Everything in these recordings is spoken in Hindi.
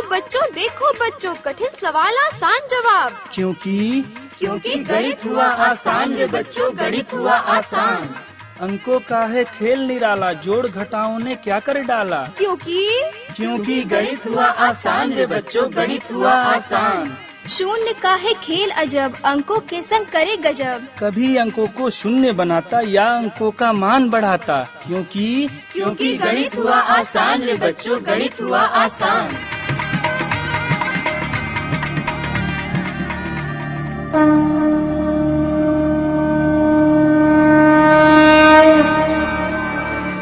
देखो बच्चों कठिन सवाल आसान जवाब। क्योंकि गणित हुआ आसान रे बच्चों, गणित हुआ आसान। अंकों का है खेल निराला, जोड़ घटाओं ने क्या कर डाला। क्योंकि गणित हुआ आसान रे बच्चों, गणित हुआ आसान। शून्य का है खेल अजब, अंकों के संग करे गजब। कभी अंकों को शून्य बनाता या अंकों का मान बढ़ाता। क्योंकि गणित हुआ आसान रे बच्चों, गणित हुआ आसान।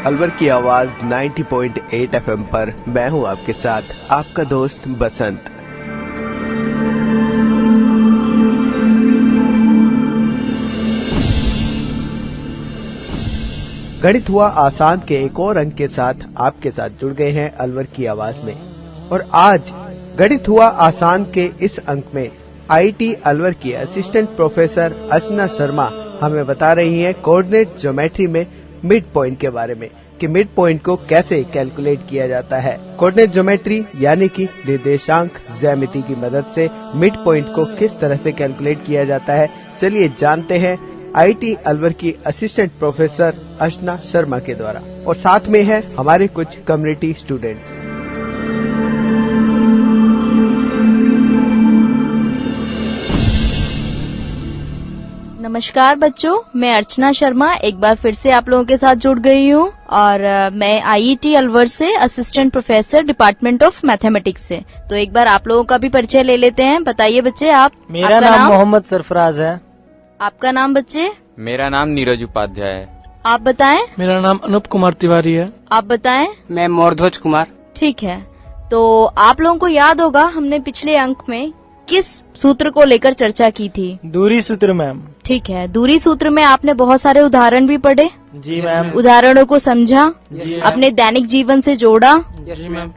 अलवर की आवाज 90.8 FM पर मैं हूं आपके साथ, आपका दोस्त बसंत। गणित हुआ आसान के एक और अंक के साथ आपके साथ जुड़ गए हैं अलवर की आवाज में। और आज गणित हुआ आसान के इस अंक में आईटी अलवर की असिस्टेंट प्रोफेसर अर्चना शर्मा हमें बता रही हैं कोऑर्डिनेट ज्योमेट्री में मिड पॉइंट के बारे में कि मिड पॉइंट को कैसे कैलकुलेट किया जाता है। कोऑर्डिनेट ज्योमेट्री यानी कि निर्देशांक ज्यामिति की मदद से मिड पॉइंट को किस तरह से कैलकुलेट किया जाता है, चलिए जानते हैं आईटी अलवर की असिस्टेंट प्रोफेसर अर्चना शर्मा के द्वारा। और साथ में है हमारे कुछ कम्युनिटी स्टूडेंट्स। नमस्कार बच्चों, मैं अर्चना शर्मा एक बार फिर से आप लोगों के साथ जुड़ गई हूँ और मैं आईईटी अलवर से assistant professor department of mathematics से। तो एक बार आप लोगों का भी परिचय ले लेते हैं। बताइए बच्चे आप। मेरा नाम मोहम्मद सरफराज है। आपका नाम बच्चे? मेरा नाम नीरज उपाध्याय है। आप बताएं। मेरा नाम अनूप कुमार तिवारी है। आप बताएं। मैं मोरध्वज कुमार। ठीक है, तो आप लोगों को याद होगा हमने पिछले अंक में किस सूत्र को लेकर चर्चा की थी? दूरी सूत्र मैम। ठीक है, दूरी सूत्र में आपने बहुत सारे उदाहरण भी पढ़े। जी मैम। उदाहरणों को समझा, अपने दैनिक जीवन से जोड़ा।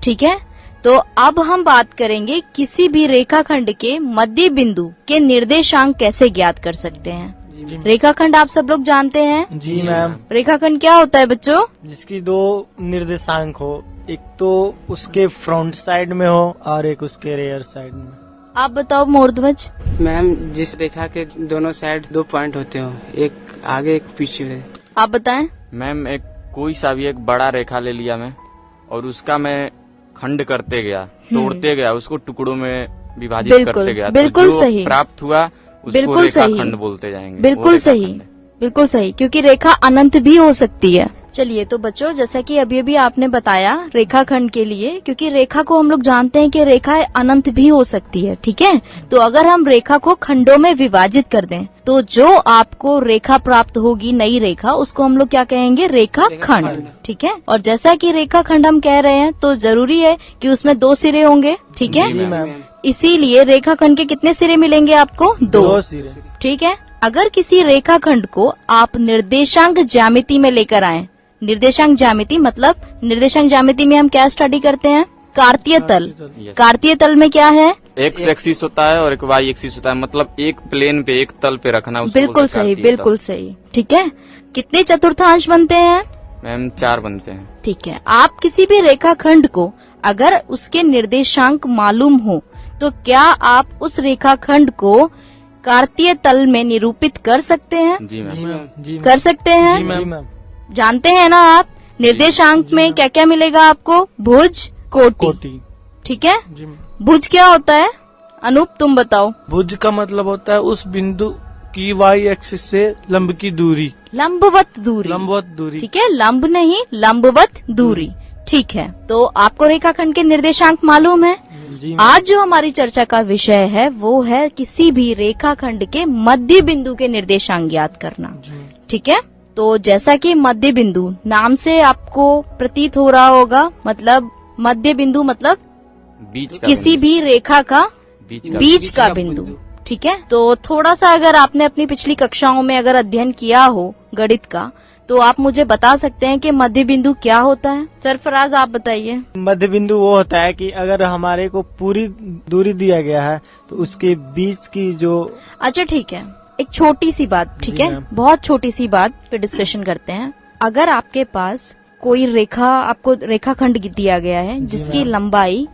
ठीक है, तो अब हम बात करेंगे किसी भी रेखाखंड के मध्य बिंदु के निर्देशांक कैसे ज्ञात कर सकते हैं। रेखाखंड आप सब लोग जानते हैं। जी मैम। रेखाखंड क्या होता है बच्चों? जिसकी दो निर्देशांक हो, एक तो उसके फ्रंट साइड में हो और एक उसके रेयर साइड में। आप बताओ मोरध्वज। मैम, जिस रेखा के दोनों साइड 2 पॉइंट होते हो, एक आगे एक पीछे। आप बताएं। मैम, एक कोई सा भी एक बड़ा रेखा ले लिया मैं और उसका मैं खंड करते गया, तोड़ते गया, उसको टुकड़ों में विभाजित करते गया। बिल्कुल तो सही प्राप्त हुआ उसको बिल्कुल रेखाखंड बोलते जाएंगे। बिल्कुल सही, बिल्कुल सही, क्योंकि रेखा अनंत भी हो सकती है। चलिए, तो बच्चों जैसा कि अभी अभी आपने बताया रेखाखंड के लिए, क्योंकि रेखा को हम लोग जानते हैं कि रेखा अनंत भी हो सकती है। ठीक है, तो अगर हम रेखा को खंडों में विभाजित कर दें तो जो आपको रेखा प्राप्त होगी, नई रेखा, उसको हम लोग क्या कहेंगे? रेखा खंड। ठीक है, और जैसा कि रेखा खंड हम कह रहे हैं तो जरूरी है कि उसमें 2 सिरे होंगे। ठीक है, इसीलिए रेखाखंड के कितने सिरे मिलेंगे आपको? 2 सिरे। ठीक है, अगर किसी रेखाखंड को आप निर्देशांक ज्यामिति में लेकर आए, निर्देशांक ज्यामिति मतलब निर्देशांक ज्यामिति में हम क्या स्टडी करते हैं? कार्तीय तल। कार्तीय तल में क्या है? एक्स एक्सिस होता है और एक वाई एक्सिस होता है, मतलब एक प्लेन पे, एक तल पे रखना। बिल्कुल सही, बिल्कुल सही। ठीक है, कितने चतुर्थांश बनते हैं? मैम 4 बनते हैं। ठीक है, आप किसी भी रेखाखंड को अगर उसके निर्देशांक मालूम हो तो क्या आप उस रेखाखंड को कार्तीय तल में निरूपित कर सकते हैं? जी मैम। कर सकते हैं। जी मैम। जानते हैं ना आप निर्देशांक में क्या क्या मिलेगा आपको? भुज, कोटि। ठीक है, भुज क्या होता है? अनूप तुम बताओ। भुज का मतलब होता है उस बिंदु की वाई एक्सिस से लंब की दूरी। लंबवत दूरी। लंबवत दूरी। ठीक है, लंब नहीं, लंबवत दूरी। ठीक है, तो आपको रेखाखंड के निर्देशांक मालूम है। आज जो हमारी चर्चा का विषय है वो है किसी भी रेखाखंड के मध्य बिंदु के निर्देशांक ज्ञात करना। ठीक है, तो जैसा कि मध्य बिंदु नाम से आपको प्रतीत हो रहा होगा, मतलब मध्य बिंदु मतलब किसी भी रेखा का बीच का बिंदु। ठीक है, तो थोड़ा सा अगर आपने अपनी पिछली कक्षाओं में अगर अध्ययन किया हो गणित का, तो आप मुझे बता सकते हैं कि मध्य बिंदु क्या होता है। सरफराज आप बताइए। मध्य बिंदु वो होता है कि अगर हमारे को पूरी दूरी दिया गया है तो उसके बीच की जो। अच्छा ठीक है, एक छोटी सी बात। ठीक है, बहुत छोटी सी बात पे डिस्कशन करते हैं। अगर आपके पास कोई रेखा, आपको रेखाखंड दिया गया है जिसकी लंबाई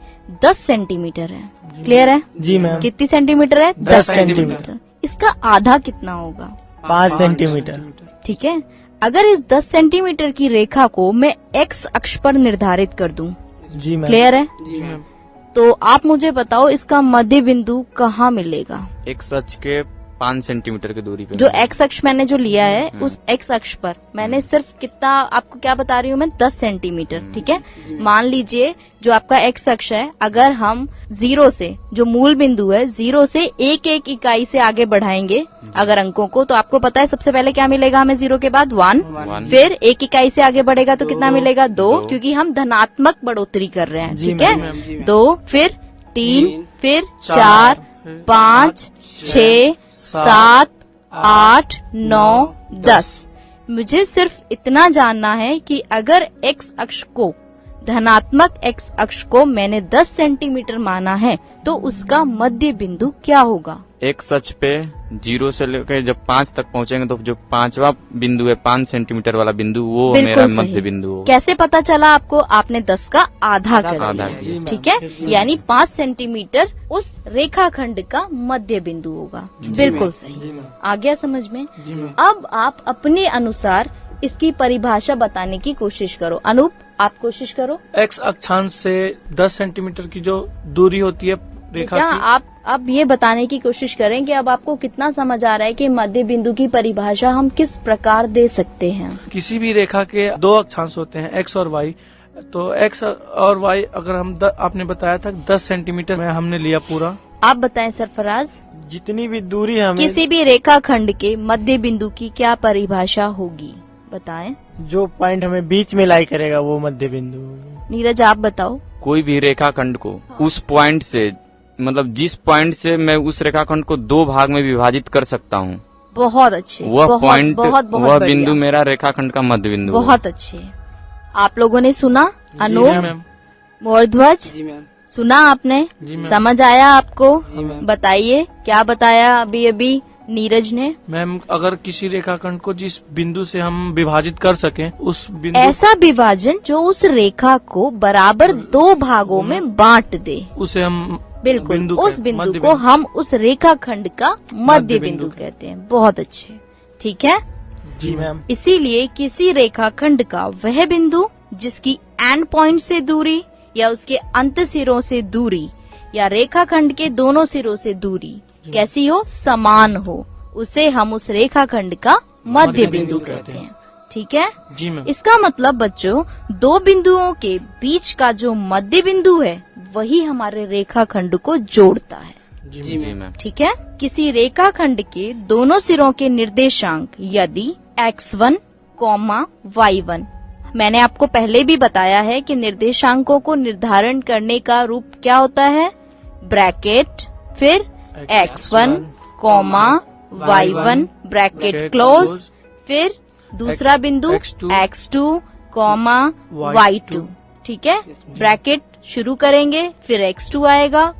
10 सेंटीमीटर है। क्लियर है? जी मैम। कितनी सेंटीमीटर है? 10 सेंटीमीटर। इसका आधा कितना होगा? 5 सेंटीमीटर। ठीक है। अगर इस 10 सेंटीमीटर की रेखा को मैं एक्स अक्ष पर निर्धारित कर दूं, जी मैम। क्लियर है? जी मैम। तो आप मुझे बताओ इसका मध्य बिंदु कहाँ मिलेगा? एक सच के 5 सेंटीमीटर की दूरी पे। जो एक्स अक्ष मैंने जो लिया है उस एक्स अक्ष पर मैंने सिर्फ कितना आपको क्या बता रही हूँ मैं? 10 सेंटीमीटर। ठीक है। मान लीजिए जो आपका एक्स अक्ष है, अगर हम 0 से, जो मूल बिंदु है, 0 से एक एक इकाई से आगे बढ़ाएंगे अगर अंकों को, तो आपको पता है सबसे पहले क्या मिलेगा हमें 0 के बाद? 1। फिर एक इकाई से आगे बढ़ेगा तो कितना मिलेगा? 2, क्योंकि हम धनात्मक बढ़ोतरी कर रहे हैं। ठीक है। 2, फिर 3, फिर 4, 5, 6, 7, 8, 9, 10। मुझे सिर्फ इतना जानना है कि अगर एक्स अक्ष को, धनात्मक एक्स अक्ष को मैंने 10 सेंटीमीटर माना है तो उसका मध्य बिंदु क्या होगा? एक सच पे 0 से लेकर जब 5 तक पहुंचेंगे तो जो 5वां बिंदु है, 5 सेंटीमीटर वाला बिंदु, वो मेरा मध्य बिंदु होगा। कैसे पता चला आपको? आपने 10 का आधा कर आधा दिया। ठीक है। यानी 5 सेंटीमीटर उस रेखाखंड का मध्य बिंदु होगा। बिल्कुल सही। आ गया समझ में? अब आप अपने अनुसार इसकी परिभाषा बताने की कोशिश करो। अनूप, आप कोशिश करो। एक्स अक्षांश से 10 सेंटीमीटर की जो दूरी होती है रेखा क्या की, आप अब ये बताने की कोशिश करें कि अब आपको कितना समझ आ रहा है कि मध्य बिंदु की परिभाषा हम किस प्रकार दे सकते हैं? किसी भी रेखा के 2 अक्षांश होते हैं, एक्स और वाई। तो एक्स और वाई अगर हम आपने बताया था 10 सेंटीमीटर में हमने लिया पूरा। आप बताएं सरफराज, जितनी भी दूरी हमें, किसी भी रेखाखंड के मध्य बिंदु की क्या परिभाषा होगी? बताएं। जो पॉइंट हमें बीच में लाई करेगा वो मध्य बिंदु होगा। नीरज, आप बताओ। कोई भी रेखाखंड को उस पॉइंट से, मतलब जिस पॉइंट से मैं उस रेखाखंड को 2 भाग में विभाजित कर सकता हूँ, बहुत अच्छे। वह पॉइंट, वह बढ़िया। बिंदु मेरा रेखाखंड का मध्य बिंदु होगा। बहुत अच्छे। आप लोगों ने सुना? अनूप, मैम। मोरध्वज, जी मैम। सुना आपने? जी मैम। समझ आया आपको? जी मैम। बताइए क्या बताया अभी अभी नीरज ने? मैम, अगर किसी रेखाखंड को जिस बिंदु से हम विभाजित कर सकें उस बिंदु, ऐसा विभाजन जो उस रेखा को बराबर 2 भागों में बांट दे, उसे हम बिल्कुल बिंदु उस कहते- बिंदु मध्य को हम उस रेखाखंड का मध्य बिंदु बिंदु कहते हैं। बहुत अच्छे। ठीक है। जी मैम। इसीलिए किसी रेखाखंड का वह बिंदु जिसकी एंड पॉइंट से दूरी या उसके अंत सिरों से दूरी या रेखाखंड के दोनों सिरों से दूरी कैसी हो? समान हो, उसे हम उस रेखाखंड का मध्य बिंदु कहते हैं। ठीक है। जी मैम। इसका मतलब बच्चों, 2 बिंदुओं के बीच का जो मध्य बिंदु है वही हमारे रेखाखंड को जोड़ता है। जी मैम। ठीक है। किसी रेखाखंड के दोनों सिरों के निर्देशांक यदि x1, y1, मैंने आपको पहले भी बताया है कि निर्देशांकों को निर्धारण करने का रूप क्या होता है? ब्रैकेट, फिर x1, y1 ब्रैकेट क्लोज, फिर दूसरा बिंदु x2, y2। ठीक है। ब्रैकेट शुरू करेंगे, फिर x2 आएगा,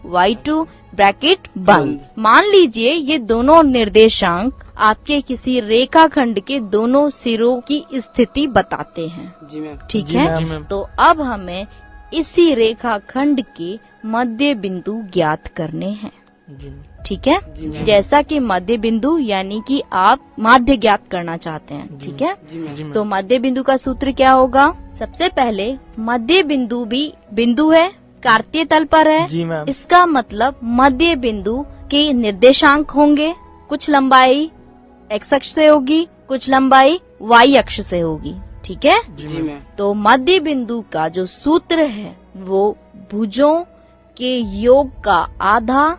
y2 ब्रैकेट बंद। मान लीजिए ये दोनों निर्देशांक आपके किसी रेखाखंड के दोनों सिरों की स्थिति बताते हैं। जी मैम। ठीक जी है। मैम। तो अब हमें इसी रेखाखंड के मध्य बिंदु ज्ञात करने हैं। जी ठीक है। जैसा कि मध्य बिंदु यानी कि आप माध्य ज्ञात करना चाहते हैं। ठीक है। जी मैम। तो मध्य बिंदु का सूत्र क्या होगा? सबसे पहले मध्य बिंदु भी बिंदु है, कार्तीय तल पर है। जी मैम। इसका मतलब मध्य बिंदु के निर्देशांक होंगे। कुछ लंबाई x अक्ष से होगी, कुछ लंबाई y अक्ष से होगी। ठीक है। जी मैम। तो मध्य बिंदु का जो सूत्र है वो भुजों के योग का आधा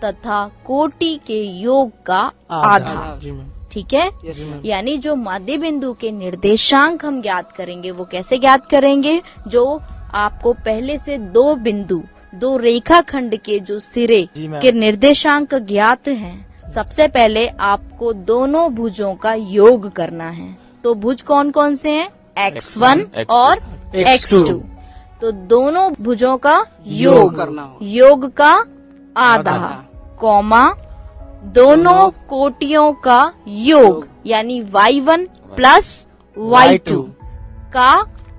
तथा कोटि के योग का आधा। जी मैम। ठीक है। Yes ma'am. यानी जो मध्य बिंदु के निर्देशांक हम ज्ञात करेंगे वो कैसे ज्ञात करेंगे? जो आपको पहले से 2 बिंदु, 2 रेखाखंड के जो सिरे जी मैम। के निर्देशांक ज्ञात हैं, सबसे पहले आपको दोनों भुजों का योग करना है। तो भुज कौन कौन से हैं? x1 और x2। तो दोनों भुजों का योग करना हो। योग का आधा, कॉमा दोनों कोटियों का योग यानी y1 प्लस y2 का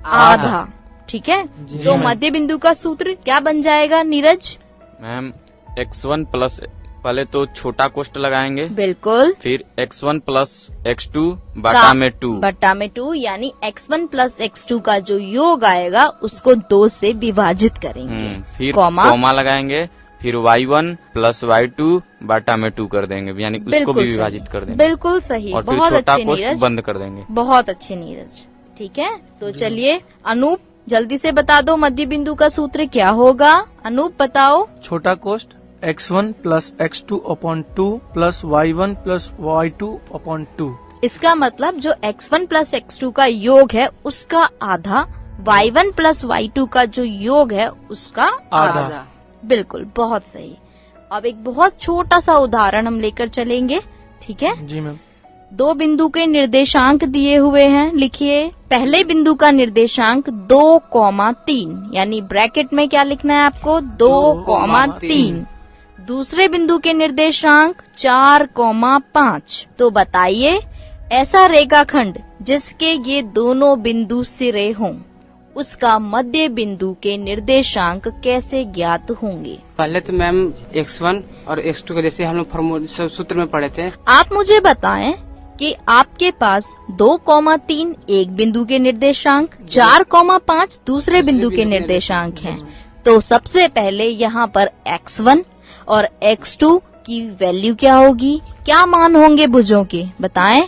आधा। ठीक है। तो मध्य बिंदु का सूत्र क्या बन जाएगा नीरज? मैम x1 प्लस, पहले तो छोटा कोष्ठ लगाएंगे, बिल्कुल। फिर x1 प्लस x2 बटा में 2, बटा में 2, यानी x1 प्लस x2 का जो योग आएगा उसको 2 से विभाजित करेंगे, फिर कॉमा कॉमा लगाएंगे, फिर y1 प्लस y2 बटा में 2 कर देंगे, यानी उसको भी विभाजित कर देंगे। बिल्कुल सही, और फिर बहुत छोटा अच्छे कोष्ठ नीरज, बंद कर देंगे। बहुत अच्छे नीरज। ठीक है, तो चलिए अनूप जल्दी से बता दो मध्य बिंदु का सूत्र क्या होगा। अनूप बताओ। छोटा कोष्ठ x1 plus x2 upon 2 plus y1 plus y2 upon 2। इसका मतलब जो x1 प्लस x2 का योग है उसका आधा, y1 प्लस y2 का जो योग है उसका आधा। बिल्कुल, बहुत सही। अब एक बहुत छोटा सा उदाहरण हम लेकर चलेंगे, ठीक है। जी मैम। 2 बिंदु के निर्देशांक दिए हुए हैं, लिखिए। पहले बिंदु का निर्देशांक 2,3, यानी ब्रैकेट में क्या लिखना है आपको? 2,3। दूसरे बिंदु के निर्देशांक 4,5। तो बताइए ऐसा रेखाखंड जिसके ये दोनों बिंदु सिरे हों, उसका मध्य बिंदु के निर्देशांक कैसे ज्ञात होंगे? पहले तो मैम x1 और x2 के जैसे हम लोग सूत्र में पढ़े थे। आप मुझे बताएं कि आपके पास 2,3 एक बिंदु के निर्देशांक, 4,5 दूसरे बिंदु के निर्देशांक हैं। तो सबसे पहले यहाँ पर x1 और x2 की वैल्यू क्या होगी? क्या मान होंगे भुजों के? बताएं।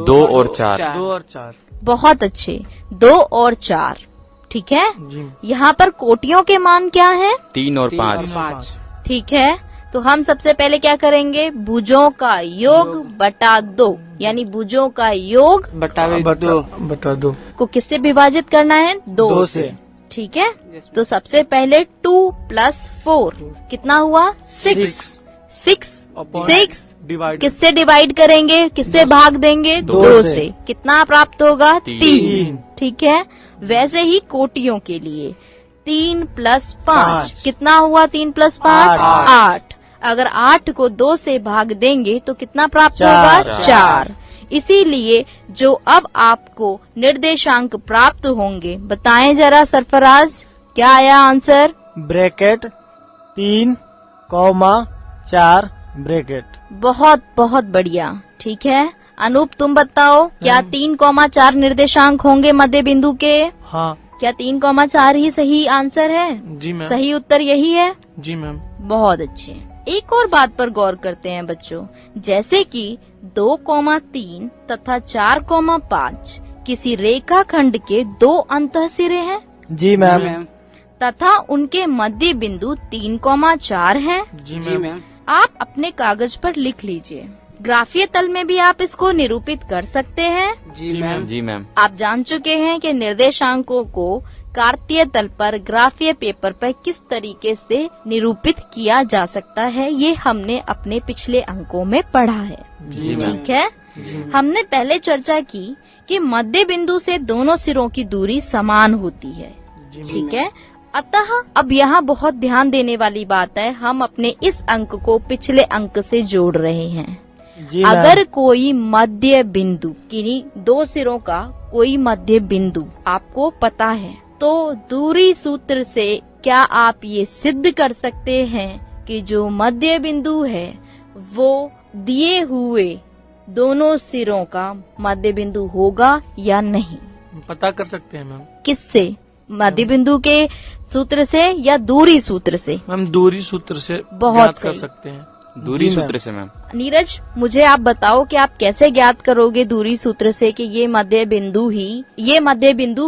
2 और 4। 2 और 4। बहुत अच्छे, 2 और 4, ठीक है। जी। यहाँ पर कोटियों के मान क्या हैं? 3 और 5। 5। ठीक है, तो हम सबसे पहले क्या करेंगे? भुजों का योग बटा 2, यानी भुजों का योग बटा 2 को किससे विभाजित करना है? 2 से। ठीक है, तो सबसे पहले 2 प्लस 4 कितना हुआ? 6। 6 डिवाइड किससे डिवाइड करेंगे? किससे भाग देंगे? 2 से। कितना प्राप्त होगा? 3। ठीक है, वैसे ही कोटियों के लिए 3 प्लस 5 कितना हुआ? 3 प्लस 5 8। अगर 8 को 2 से भाग देंगे तो कितना प्राप्त होगा? 4। इसीलिए जो अब आपको निर्देशांक प्राप्त होंगे, बताएं जरा सरफराज, क्या आया आंसर? Bracket 3,4 bracket. बहुत बहुत बढ़िया, ठीक है। अनूप तुम बताओ, क्या 3,4 निर्देशांक होंगे मध्य बिंदु के? हाँ। क्या 3,4 ही सही आंसर है? जी मैम। सही उत्तर यही है? जी मैम। बहुत अच्छे। एक और बात पर गौर करते हैं बच्चों, जैसे कि 2,3 तथा 4,5 किसी रेखाखंड के 2 अंतःसिरे हैं। जी मैम। तथा उनके मध्य बिंदु 3,4 हैं। जी जी मैम। मैम। आप अपने कागज पर लिख लीजिए। ग्राफीय तल में भी आप इसको निरूपित कर सकते हैं। जी मैम। जी मैम। आप जान चुके हैं कि निर्देशांकों को कार्तीय तल पर ग्राफीय पेपर पर किस तरीके से निरूपित किया जा सकता है, ये हमने अपने पिछले अंकों में पढ़ा है। जी मैम। ठीक है, हमने पहले चर्चा की कि मध्य बिंदु से दोनों सिरों की दूरी समान होती है। ठीक है, अतः अब यहाँ बहुत ध्यान देने वाली बात है, हम अपने इस अंक को पिछले अंक से जोड़ रहे हैं। जी अगर कोई मध्य बिंदु, किन्हीं 2 सिरों का कोई मध्य बिंदु आपको पता है, तो दूरी सूत्र से क्या आप ये सिद्ध कर सकते हैं कि जो मध्य बिंदु है वो दिए हुए दोनों सिरों का मध्य बिंदु होगा या नहीं? पता कर सकते हैं मैम। किससे? मध्य बिंदु के सूत्र से या दूरी सूत्र से? मैम दूरी सूत्र से बहुत ज्ञात कर सही। सकते हैं। दूरी सूत्र से मैम। नीरज, मुझे आप बताओ कि आप कैसे ज्ञात करोगे दूरी सूत्र से कि ये मध्य बिंदु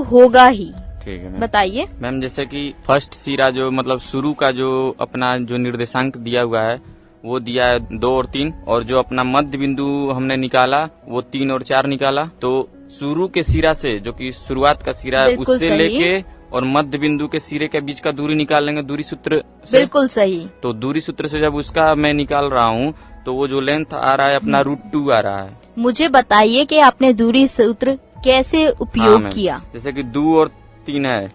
होगा ही? ठीक है मैम। बताइए। मैम जैसे कि फर्स्ट सिरा जो मतलब शुरू का जो अपना जो निर्देशांक दिया हुआ है वो दिया है 2 और 3, और जो अपना मध्य बिंदु हमने निकाला वो 3 और 4 निकाला। तो शुरू के सिरा से, जो कि शुरुआत का सिरा है, बिल्कुल उससे सही। लेके और मध्य बिंदु के सिरे के बीच का दूरी निकाल लेंगे दूरी सूत्र से। बिल्कुल सही। तो दूरी सूत्र से जब उसका मैं निकाल रहा हूँ तो वो जो लेंथ आ रहा है अपना √2 आ रहा है। मुझे बताइए कि आपने दूरी सूत्र कैसे हाँ उपयोग मैम। किया? जैसे कि 2 और 3 है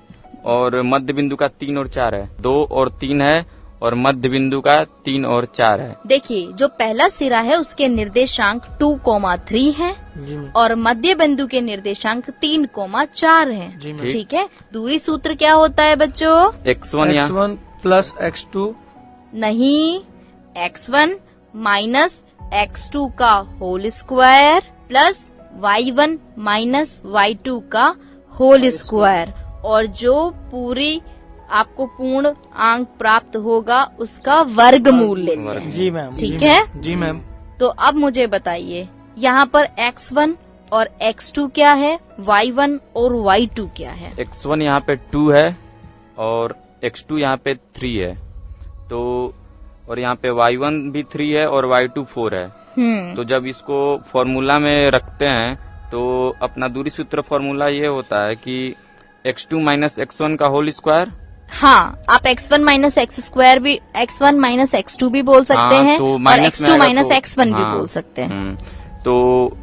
और मध्य बिंदु का 3 और 4 है, 2 और 3 है और मध्य बिंदु का 3 और 4 है। देखिए जो पहला सिरा है उसके निर्देशांक 2,3 है जी मैम। और मध्य बिंदु के निर्देशांक 3,4 है। जी मैम। ठीक है, दूरी सूत्र क्या होता है बच्चों? x1 यहाँ x1 प्लस x2 नहीं, x1 माइनस x2 का whole square plus y1 minus y2 का होल स्क्वायर, और जो पूरी आपको पूर्ण अंक प्राप्त होगा उसका वर्गमूल लेते हैं। जी मैम। ठीक है, जी मैम। तो अब मुझे बताइए यहाँ पर x1 और x2 क्या है, y1 और y2 क्या है? x1 यहाँ पे 2 है और x2 यहाँ पे 3 है, तो और यहाँ पे y1 भी 3 है और y2 4 है। तो जब इसको फॉर्मूला में रखते हैं तो अपना दूरी सूत्र फॉर्मूला ये होता है कि x2 माइनस x1 का होल स्क्वायर। हाँ, आप x1 माइनस एक्स स्क्वायर भी, x1 माइनस x2 भी बोल सकते हैं तो और माइनस में x2 आएगा माइनस तो- x1 भी हाँ, बोल सकते हैं। तो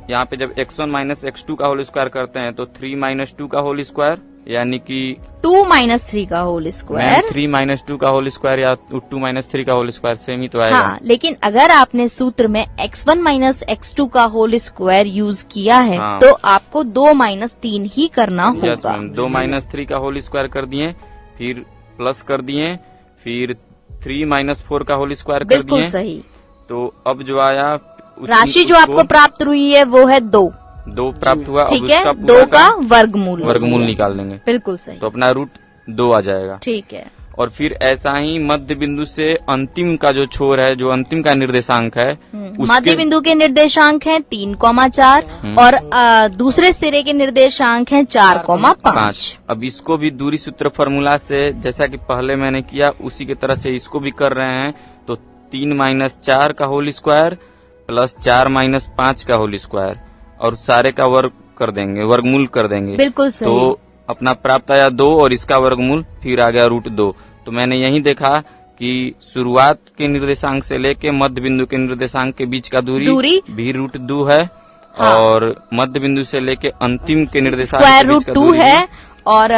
यहाँ पे जब x1 माइनस x2 का होल स्क्वायर करते हैं तो 3 माइनस 2 का होल स्क्वायर, यानी कि 2 माइनस 3 का होल स्क्वायर। 3 माइनस 2 का होल स्क्वायर या 2 माइनस 3 का होल स्क्वायर सेम ही तो आएगा। हाँ, लेकिन अगर आपने सूत्र में x1 माइनस x2 का होल स्क्वायर यूज किया है हाँ। तो आपको 2 माइनस 3 ही करना यस होगा। मैम, 2 माइनस 3 का होल स्क्वायर कर दिए, फिर प्लस कर दिए, फिर 3 माइनस 4 का होल स्क्वायर कर बिल्कुल दिए। सही। तो अब जो आया राशि जो आपको प्राप्त हुई है वो है 2। 2 प्राप्त हुआ। अब ठीक है, उसका 2 पूरा का वर्गमूल वर्गमूल निकाल देंगे बिल्कुल सही। तो अपना रूट 2 आ जाएगा। ठीक है, और फिर ऐसा ही मध्य बिंदु से अंतिम का जो छोर है, जो अंतिम का निर्देशांक है मध्य बिंदु के निर्देशांक हैं 3,4 और दूसरे सिरे के निर्देशांक हैं 4,5। अब इसको भी दूरी सूत्र फॉर्मूला से जैसा कि पहले मैंने किया उसी की तरह से इसको भी कर रहे हैं। तो 3 माइनस 4 का होल स्क्वायर प्लस 4 माइनस 5 का होल स्क्वायर और सारे का वर्ग कर देंगे, वर्गमूल कर देंगे। बिल्कुल सही। तो अपना प्राप्त आया 2 और इसका वर्गमूल फिर आ गया रूट 2। तो मैंने यही देखा कि शुरुआत के निर्देशांक से लेके मध्य बिंदु के निर्देशांक के बीच का दूरी भी रूट 2 है। हाँ। और मध्य बिंदु से लेके अंतिम के निर्देशांक स्क्वायर के बीच रूट का 2 दूरी है और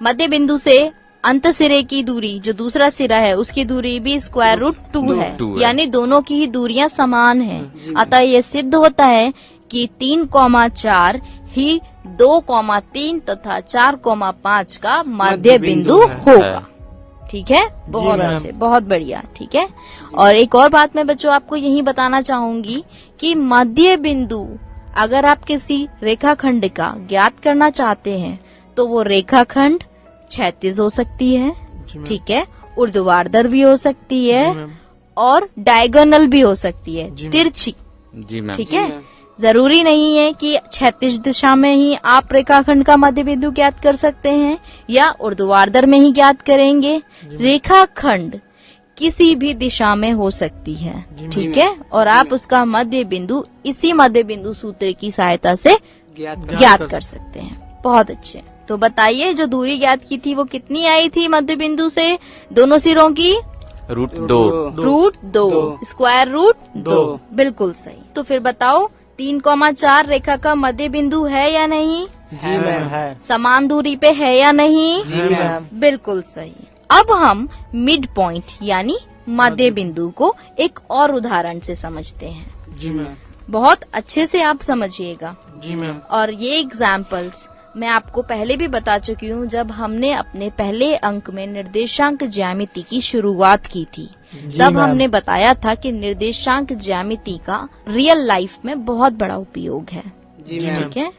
मध्य बिंदु से अंत सिरे की दूरी जो दूसरा सिरा है उसकी दूरी भी स्क्वायर रूट 2 है, यानी दोनों की ही दूरियां समान हैं। अतः ये सिद्ध होता है कि 3,4 ही 2,3 तथा 4,5 का मध्य बिंदु होगा। ठीक है, बहुत अच्छे, बहुत बढ़िया। ठीक है, और एक और बात मैं बच्चों आपको यही बताना चाहूंगी कि मध्य बिंदु अगर आप किसी रेखाखंड का ज्ञात करना चाहते हैं तो वो रेखाखंड क्षैतिज हो सकती है, ठीक है, ऊर्ध्वाधर भी हो सकती है और डायगोनल भी हो सकती है, तिरछी। जी मैम। ठीक है, जरूरी नहीं है कि क्षैतिज दिशा में ही आप रेखाखंड का मध्य बिंदु ज्ञात कर सकते हैं या ऊर्ध्वाधर में ही ज्ञात करेंगे। रेखाखंड किसी भी दिशा में हो सकती है, ठीक है, और आप उसका मध्य बिंदु इसी मध्य बिंदु सूत्र की सहायता से ज्ञात कर सकते हैं। बहुत अच्छे। तो बताइए जो दूरी ज्ञात की थी वो कितनी आई थी मध्य बिंदु से दोनों सिरों की? रूट 2। Root 2, square root 2। बिल्कुल सही। तो फिर बताओ 3,4 रेखा का मध्य बिंदु है या नहीं? जी मैम है। समान दूरी पे है या नहीं? जी मैम। बिल्कुल सही। अब हम मिड पॉइंट यानी मध्य बिंदु को एक और उदाहरण से समझते हैं। जी मैम। बहुत अच्छे से आप समझिएगा। जी मैम। और ये एग्जाम्पल्स मैं आपको पहले भी बता चुकी हूँ जब हमने अपने पहले अंक में निर्देशांक ज्यामिति की शुरुआत की थी। तब हमने बताया था कि निर्देशांक ज्यामिति का रियल लाइफ में बहुत बड़ा उपयोग है। ठीक है,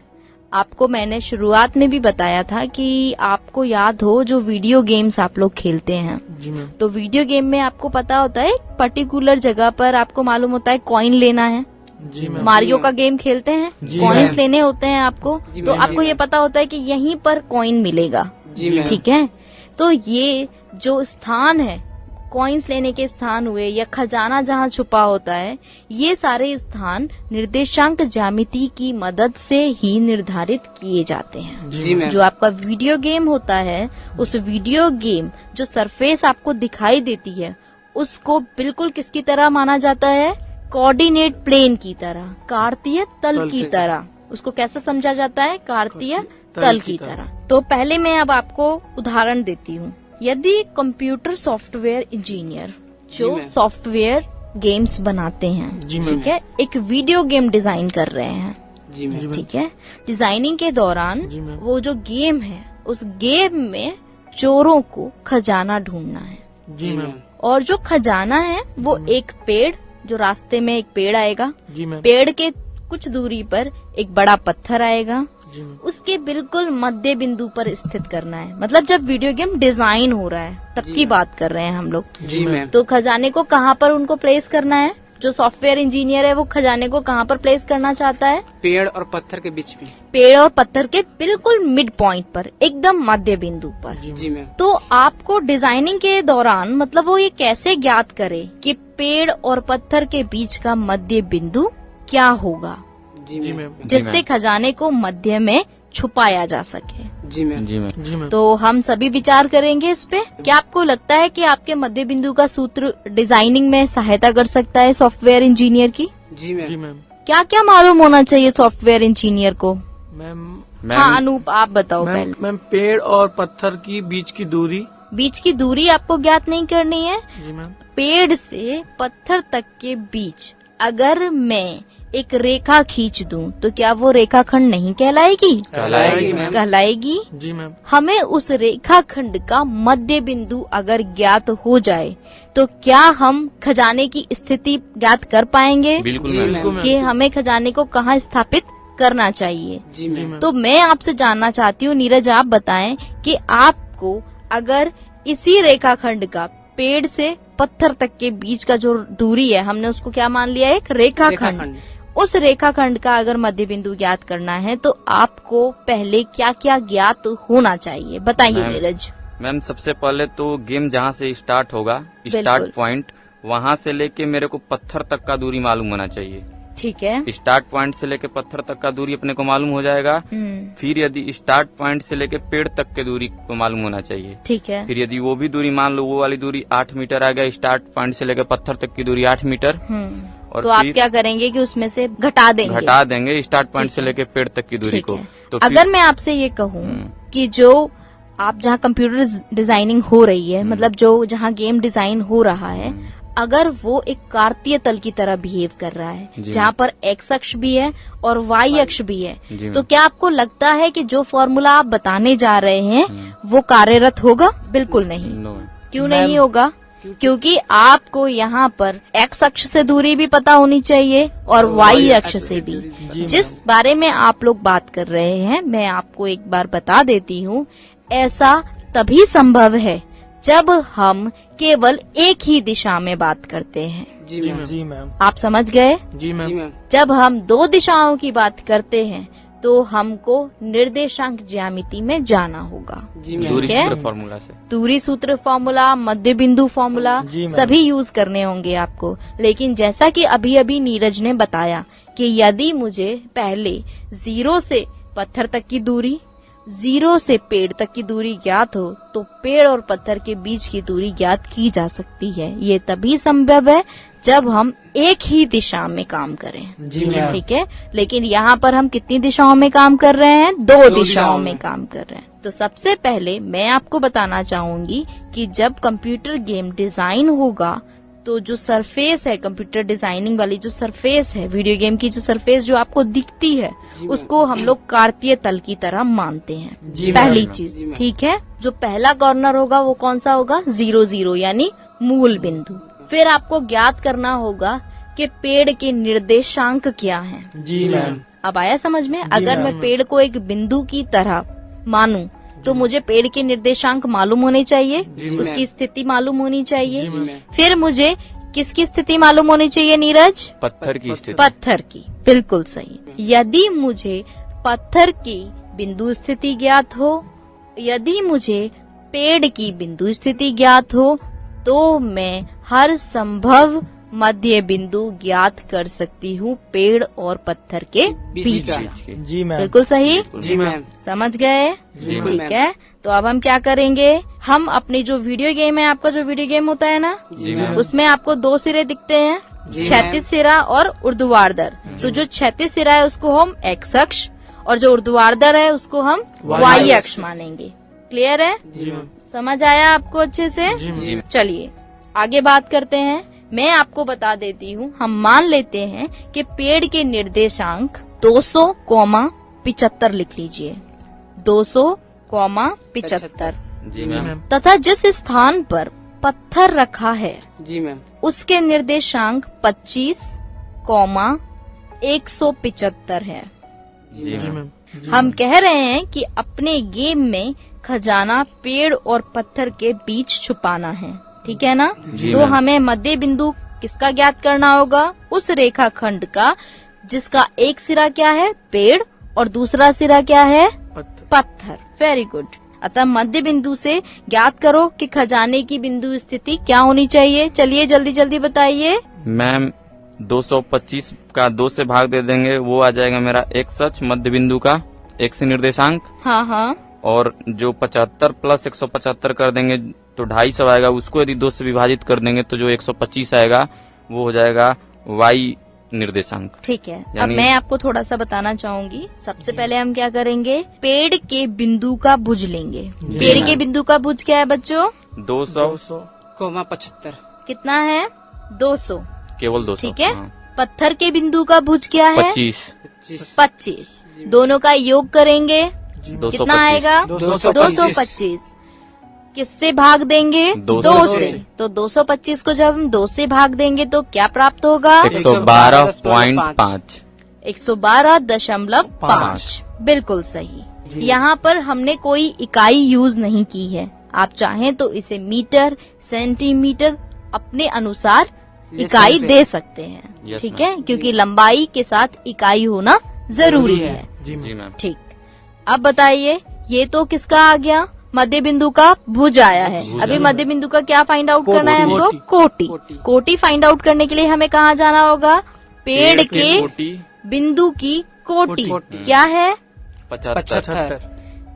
आपको मैंने शुरुआत में भी बताया था कि आपको याद हो जो वीडियो गेम्स आप लोग खेलते हैं, जी मैम। तो वीडियो गेम में आपको पता होता है पर्टिकुलर जगह पर आपको मालूम होता है कॉइन लेना है। जी मैम। मारियो का गेम खेलते हैं, कॉइन्स लेने होते हैं आपको, तो आपको ये पता होता है कि यहीं पर कॉइन मिलेगा। ठीक है, तो ये जो स्थान है, कॉइन्स लेने के स्थान हुए या खजाना जहाँ छुपा होता है, ये सारे स्थान निर्देशांक ज्यामिति की मदद से ही निर्धारित किए जाते हैं। जो आपका वीडियो गेम होता है, उस वीडियो गेम जो सरफेस आपको दिखाई देती है उसको बिल्कुल किसकी तरह माना जाता है? कोऑर्डिनेट प्लेन की तरह, कार्तीय तल की तरह। उसको कैसे समझा जाता है? कार्तीय तल की तरह। तो पहले मैं अब आपको उदाहरण देती हूँ। यदि कंप्यूटर सॉफ्टवेयर इंजीनियर जी जो मैम। सॉफ्टवेयर गेम्स बनाते हैं, जी मैम। ठीक है, एक वीडियो गेम डिजाइन कर रहे हैं, जी मैम। ठीक है, डिजाइनिंग के दौरान जी मैम। वो जो गेम है उस गेम में चोरों को खजाना ढूंढना है, जी मैम। और जो खजाना है वो एक पेड़, जो रास्ते में एक पेड़ आएगा, जी मैम। पेड़ के कुछ दूरी पर एक बड़ा पत्थर आएगा, जी मैम। उसके बिल्कुल मध्य बिंदु पर स्थित करना है। मतलब जब वीडियो गेम डिजाइन हो रहा है तब जी की मैम। बात कर रहे हैं हम लोग। जी मैम। तो खजाने को कहाँ पर उनको प्लेस करना है? जो सॉफ्टवेयर इंजीनियर है वो खजाने को कहाँ पर प्लेस करना चाहता है? पेड़ और पत्थर के बीच में। पेड़ और पत्थर के बिल्कुल मिड पॉइंट पर, एकदम मध्य बिंदु पर। जी मैम। तो आपको डिजाइनिंग के दौरान मतलब वो ये कैसे ज्ञात करे कि पेड़ और पत्थर के बीच का मध्य बिंदु क्या होगा, जी जी मैम। मैम। जिससे खजाने को मध्य में छुपाया जा सके। जी मैम। जी मैम। जी मैम। तो हम सभी विचार करेंगे इस पे। क्या आपको लगता है कि आपके मध्य बिंदु का सूत्र डिजाइनिंग में सहायता कर सकता है सॉफ्टवेयर इंजीनियर की? जी जी मैम। मैम। क्या क्या मालूम होना चाहिए सॉफ्टवेयर इंजीनियर को? मैम। हाँ अनूप, आप बताओ पहले। मैम पेड़ और पत्थर की बीच की दूरी। बीच की दूरी आपको ज्ञात नहीं करनी है। जी मैम। पेड़ से पत्थर तक के बीच अगर मैं एक रेखा खींच दूं तो क्या वो रेखाखंड नहीं कहलाएगी? कहलाएगी मैम। कहलाएगी। जी मैम। हमें उस रेखाखंड का मध्य बिंदु अगर ज्ञात हो जाए तो क्या हम खजाने की स्थिति ज्ञात कर पाएंगे बिल्कुल जी मैम। मैम। कि हमें खजाने को कहाँ स्थापित करना चाहिए? जी जी मैम। मैम। तो मैं आपसे जानना चाहती हूँ, नीरज आप बताएं कि आपको अगर इसी रेखाखंड का पेड़ से पत्थर तक के बीच का जो दूरी है, हमने उसको क्या मान लिया है? एक रेखाखंड। रेखाखंड। उस रेखाखंड का अगर मध्य बिंदु ज्ञात करना है तो आपको पहले क्या क्या ज्ञात होना चाहिए, बताइए मैम, नीरज। मैम सबसे पहले तो गेम जहाँ से स्टार्ट होगा, बिल्कुल। स्टार्ट पॉइंट, वहाँ से लेके मेरे को पत्थर तक का दूरी मालूम होना चाहिए। ठीक है। स्टार्ट पॉइंट से लेके पत्थर तक का दूरी अपने को मालूम हो जाएगा। फिर यदि स्टार्ट पॉइंट से लेके पेड़ तक के दूरी को मालूम होना चाहिए। ठीक है। फिर यदि वो भी दूरी मान लो, वो वाली दूरी 8 मीटर आ गया, स्टार्ट पॉइंट से लेके पत्थर तक की दूरी 8 मीटर। और तो आप फिर क्या करेंगे कि उसमें से घटा देंगे? घटा देंगे स्टार्ट पॉइंट ठीक से है। लेके पेड़ तक की दूरी ठीक को। है। तो फिर अगर मैं आपसे ये कहूँ कि जो आप जहाँ कंप्यूटर डिजाइनिंग हो रही है, मतलब जो जहाँ गेम डिजाइन हो रहा है, अगर वो एक कार्तीय तल की तरह बिहेव कर रहा है, जी। जहाँ पर एक्स अक्ष भी है और वाई अक्ष भी है, जी तो मैम। क्या आपको लगता है कि जो फॉर्मूला आप बताने जा रहे हैं वो कार्यरत होगा? बिल्कुल नहीं। No ma'am. क्यों नहीं होगा? क्योंकि आपको यहाँ पर एक्स अक्ष से दूरी भी पता होनी चाहिए और वाई अक्ष से भी। जी जिस बारे में आप लोग बात कर रहे हैं, मैं आपको एक बार बता देती हूँ, ऐसा तभी संभव है जब हम केवल एक ही दिशा में बात करते हैं। जी जी मैम। मैम। जी मैम। आप समझ गए? जी जी मैम। मैम। जब हम दो दिशाओं की बात करते हैं तो हमको निर्देशांक ज्यामिति में जाना होगा। जी मैम। दूरी ठीक है। सूत्र फॉर्मूला से। दूरी सूत्र फॉर्मूला, मध्य बिंदु फॉर्मूला जी मैम। सभी यूज करने होंगे आपको। लेकिन जैसा कि अभी अभी नीरज ने बताया कि यदि मुझे पहले 0 से पत्थर तक की दूरी, 0 से पेड़ तक की दूरी ज्ञात हो तो पेड़ और पत्थर के बीच की दूरी ज्ञात की जा सकती है। ये तभी संभव है जब हम एक ही दिशा में काम करें। जी मैम। ठीक है। लेकिन यहाँ पर हम कितनी दिशाओं में काम कर रहे हैं? दो दिशाओं में काम कर रहे हैं। तो सबसे पहले मैं आपको बताना चाहूंगी कि जब कंप्यूटर गेम डिजाइन होगा तो जो सरफेस है, कंप्यूटर डिजाइनिंग वाली जो सरफेस है, वीडियो गेम की जो सरफेस जो आपको दिखती है, उसको हम लोग कार्तीय तल की तरह मानते हैं। जी पहली मैम। चीज, जी मैम। ठीक है। जो पहला कॉर्नर होगा वो कौन सा होगा? 0 0 यानी मूल बिंदु। फिर आपको ज्ञात करना होगा कि पेड़ के निर्देशांक क्या हैं। जी मैम। अब आया समझ में? अगर मैम। मैं पेड़ को एक बिंदु की तरह मानूं तो मुझे पेड़ के निर्देशांक मालूम होने चाहिए, जी उसकी मैम। स्थिति मालूम होनी चाहिए। जी जी मैम। फिर मुझे किसकी स्थिति मालूम होनी चाहिए नीरज? पत्थर की स्थिति। पत्थर की। बिल्कुल सही। यदि मुझे पत्थर की बिंदु स्थिति ज्ञात हो, यदि मुझे पेड़ की बिंदु स्थिति ज्ञात हो, तो मैं हर संभव मध्य बिंदु ज्ञात कर सकती हूँ पेड़ और पत्थर के बीच का। का। जी मैम। बिल्कुल सही। जी मैम। समझ गए? जी मैम। ठीक है। तो अब हम क्या करेंगे? हम अपनी जो वीडियो गेम है, आपका जो वीडियो गेम होता है ना, जी मैम। उसमें आपको 2 सिरे दिखते हैं, जी क्षैतिज सिरा और ऊर्ध्वाधर। तो जो क्षैतिज सिरा है उसको हम एक्स अक्ष और जो ऊर्ध्वाधर है उसको हम वाई वाई अक्ष अक्ष मानेंगे। क्लियर है? जी मैम। समझ आया आपको अच्छे से? जी चलिए आगे बात करते हैं। मैं आपको बता देती हूँ, हम मान लेते हैं कि पेड़ के निर्देशांक 200,75 लिख लीजिए, 200,75 जी मैम। तथा जिस स्थान पर पत्थर रखा है जी मैम। उसके निर्देशांक 25,175 है। जी मैम। हम कह रहे हैं कि अपने गेम में खजाना पेड़ और पत्थर के बीच छुपाना है, ठीक है ना? जी तो मैम। हमें मध्य बिंदु किसका ज्ञात करना होगा? उस रेखाखंड का जिसका एक सिरा क्या है? पेड़, और दूसरा सिरा क्या है? पत्थर। Very good. अतः मध्य बिंदु से ज्ञात करो कि खजाने की बिंदु स्थिति क्या होनी चाहिए। चलिए जल्दी जल्दी बताइए। मैम 225 का 2 से भाग दे देंगे, वो आ जाएगा मेरा x अक्ष मध्य बिंदु का x निर्देशांक, हाँ हाँ, और जो 75 प्लस 175 कर देंगे तो 250 आएगा, उसको यदि 2 से विभाजित कर देंगे तो जो 125 आएगा वो हो जाएगा y निर्देशांक। ठीक है। अब यानी- मैं आपको थोड़ा सा बताना चाहूंगी। सबसे पहले हम क्या करेंगे? पेड़ के बिंदु का भुज लेंगे। पेड़ के बिंदु का भुज क्या है बच्चों? 200,75 कितना है? 200। केवल 200। ठीक है। पत्थर के बिंदु का भुज क्या है? 25। 25। दोनों का योग करेंगे, कितना आएगा? 225। किससे भाग देंगे? 2 से। तो 225 को जब हम 2 से भाग देंगे तो क्या प्राप्त होगा? 112.5। 112.5। बिल्कुल सही। यहाँ पर हमने कोई इकाई यूज नहीं की है। आप चाहें तो इसे मीटर, सेंटीमीटर अपने अनुसार इकाई दे सकते हैं, Yes, ठीक ma'am. है? क्योंकि लंबाई के साथ इकाई होना जरूरी है। जी मैम। ठीक। अब बताइए, ये तो किसका आ गया? मध्य बिंदु का भुज आया है। अभी मध्य बिंदु का क्या फाइंड आउट करना है हमको? कोटि। कोटि फाइंड आउट करने के लिए हमें कहाँ जाना होगा? पेड़ के बिंदु की कोटि। क्या है? 75।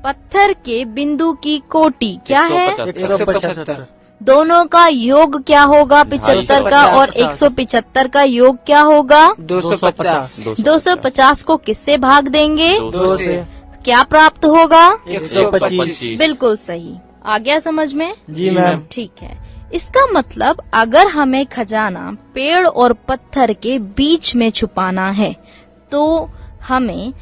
पत्थर के बिंदु की कोटि क्या है? 175। दोनों का योग क्या होगा? 75 का और 175 का योग क्या होगा? 250। 250 को किससे भाग देंगे? 2 से क्या प्राप्त होगा? 125। बिल्कुल सही। आ गया समझ में? जी मैम। ठीक है। इसका मतलब अगर हमें खजाना पेड़ और पत्थर के बीच में छुपाना है तो हमें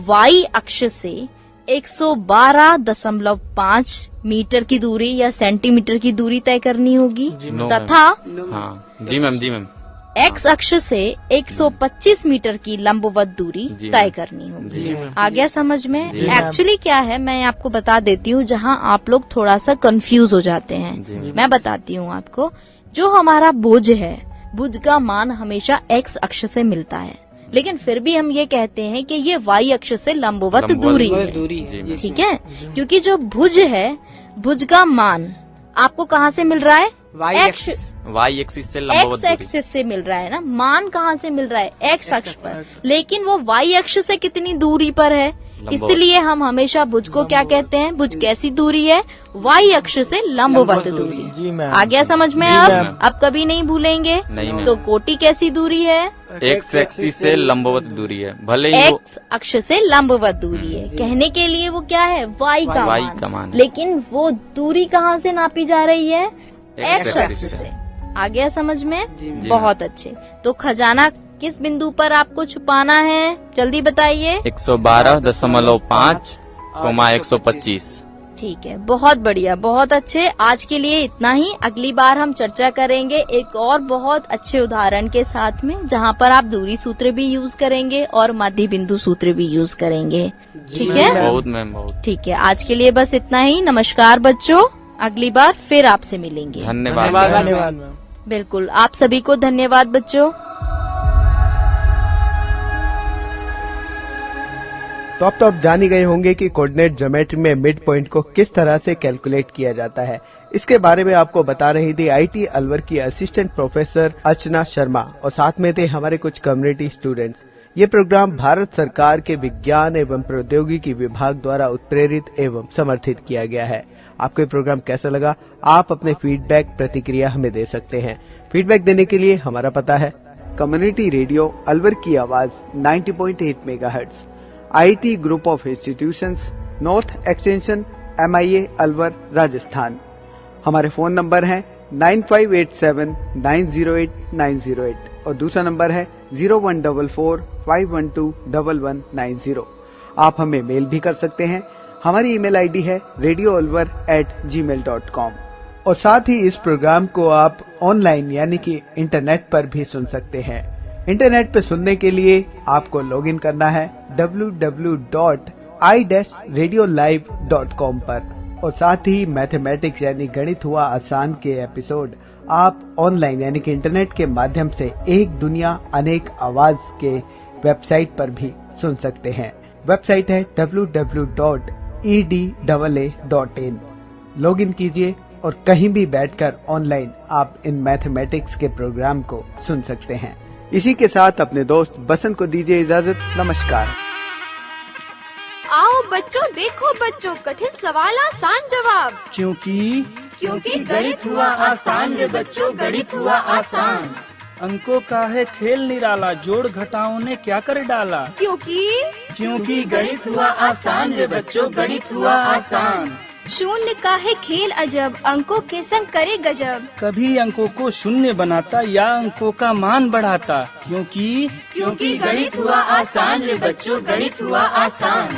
y अक्ष से 112.5 मीटर की दूरी या सेंटीमीटर की दूरी तय करनी होगी, तथा हाँ जी मैम। जी मैम। x अक्ष से 125 मीटर की लंबवत दूरी जी तय मैम। करनी होगी। जी मैम। आ गया समझ में? जी मैम। एक्चुअली क्या है, मैं आपको बता देती हूँ जहाँ आप लोग थोड़ा सा कंफ्यूज हो जाते जी हैं। मैम। मैं बताती हूँ आपको। जो हमारा भुज है, भुज का मान हमेशा x अक्ष से मिलता है, लेकिन फिर भी हम ये कहते हैं कि ये y अक्ष से लंबवत दूरी है, दूरी है। जी, ठीक है? क्योंकि जो भुज है, भुज का मान आपको कहाँ से मिल रहा है? Y x axis. y axis से लंबवत x दूरी। एक्सिस से मिल रहा है ना। मान कहाँ से मिल रहा है? x अक्ष पर, लेकिन वो y अक्ष से कितनी दूरी पर है? इसलिए हम हमेशा भुज को क्या कहते हैं? भुज कैसी दूरी है? y अक्ष से लंबवत दूरी। जी मैम। आ गया समझ में? जी अब मैम। अब कभी नहीं भूलेंगे। नहीं मैम। तो कोटि कैसी दूरी है? x एक्सिस से लंबवत दूरी है, भले ही वो x अक्ष से लंबवत दूरी है। कहने के लिए वो क्या है? y का y मान। का मान है। लेकिन वो दूरी कहाँ से नापी जा रही है? X x अक्ष एक्सिस से। आ गया समझ में? जी बहुत अच्छे। तो खजाना किस बिंदु पर आपको छुपाना है? जल्दी बताइए। 112.5, 125। ठीक है, बहुत बढ़िया, बहुत अच्छे। आज के लिए इतना ही। अगली बार हम चर्चा करेंगे एक और बहुत अच्छे उदाहरण के साथ में, जहाँ पर आप दूरी सूत्र भी यूज करेंगे और मध्य बिंदु सूत्र भी यूज करेंगे। ठीक है? बहुत मैम, बहुत ठीक है, आज के लिए बस इतना ही। नमस्कार बच्चों, अगली बार फिर आपसे मिलेंगे। धन्यवाद। धन्यवाद मैम। बिल्कुल, आप सभी को धन्यवाद बच्चों। तो अब आप जान ही गए होंगे कि कोऑर्डिनेट ज्योमेट्री में मिड पॉइंट को किस तरह से कैलकुलेट किया जाता है। इसके बारे में आपको बता रही थी आईटी अलवर की असिस्टेंट प्रोफेसर अर्चना शर्मा, और साथ में थे हमारे कुछ कम्युनिटी स्टूडेंट्स। ये प्रोग्राम भारत सरकार के विज्ञान एवं प्रौद्योगिकी विभाग द्वारा उत्प्रेरित एवं समर्थित किया गया है। आपको ये प्रोग्राम कैसा लगा? आप अपने फीडबैक, प्रतिक्रिया हमें दे सकते हैं। फीडबैक देने के लिए हमारा पता है कम्युनिटी रेडियो अलवर की आवाज 90.8 megahertz, IT group of institutions, north extension, MIA Alwar, Rajasthan. हमारे फोन नंबर हैं 9587908908 और दूसरा नंबर है 014451211190। आप हमें मेल भी कर सकते हैं। हमारी ईमेल आईडी है radioalwar@gmail.com और साथ ही इस प्रोग्राम को आप ऑनलाइन यानी कि इंटरनेट पर भी सुन सकते हैं। इंटरनेट पर सुनने के लिए आपको लॉगिन करना है www.i-radiolive.com पर और साथ ही मैथमेटिक्स यानी गणित हुआ आसान के एपिसोड आप ऑनलाइन यानी कि इंटरनेट के माध्यम से एक दुनिया अनेक आवाज के वेबसाइट पर भी सुन सकते हैं। वेबसाइट है www.edaa.in। लॉगिन कीजिए और कहीं भी बैठकर ऑनलाइन आप इन मैथमेटिक्स के प्रोग्राम को सुन सकते हैं। इसी के साथ अपने दोस्त बसंत को दीजिए इजाजत। नमस्कार। आओ बच्चों, देखो बच्चों, कठिन सवाल आसान जवाब। क्योंकि गणित हुआ आसान रे बच्चों, गणित हुआ आसान। अंकों का है खेल निराला, जोड़ घटाओं ने क्या कर डाला। क्योंकि गणित हुआ आसान रे बच्चों, गणित हुआ आसान। शून्य का है खेल अजब, अंकों के संग करे गजब। कभी अंकों को शून्य बनाता या अंकों का मान बढ़ाता। क्योंकि गणित हुआ आसान रे बच्चों, गणित हुआ आसान।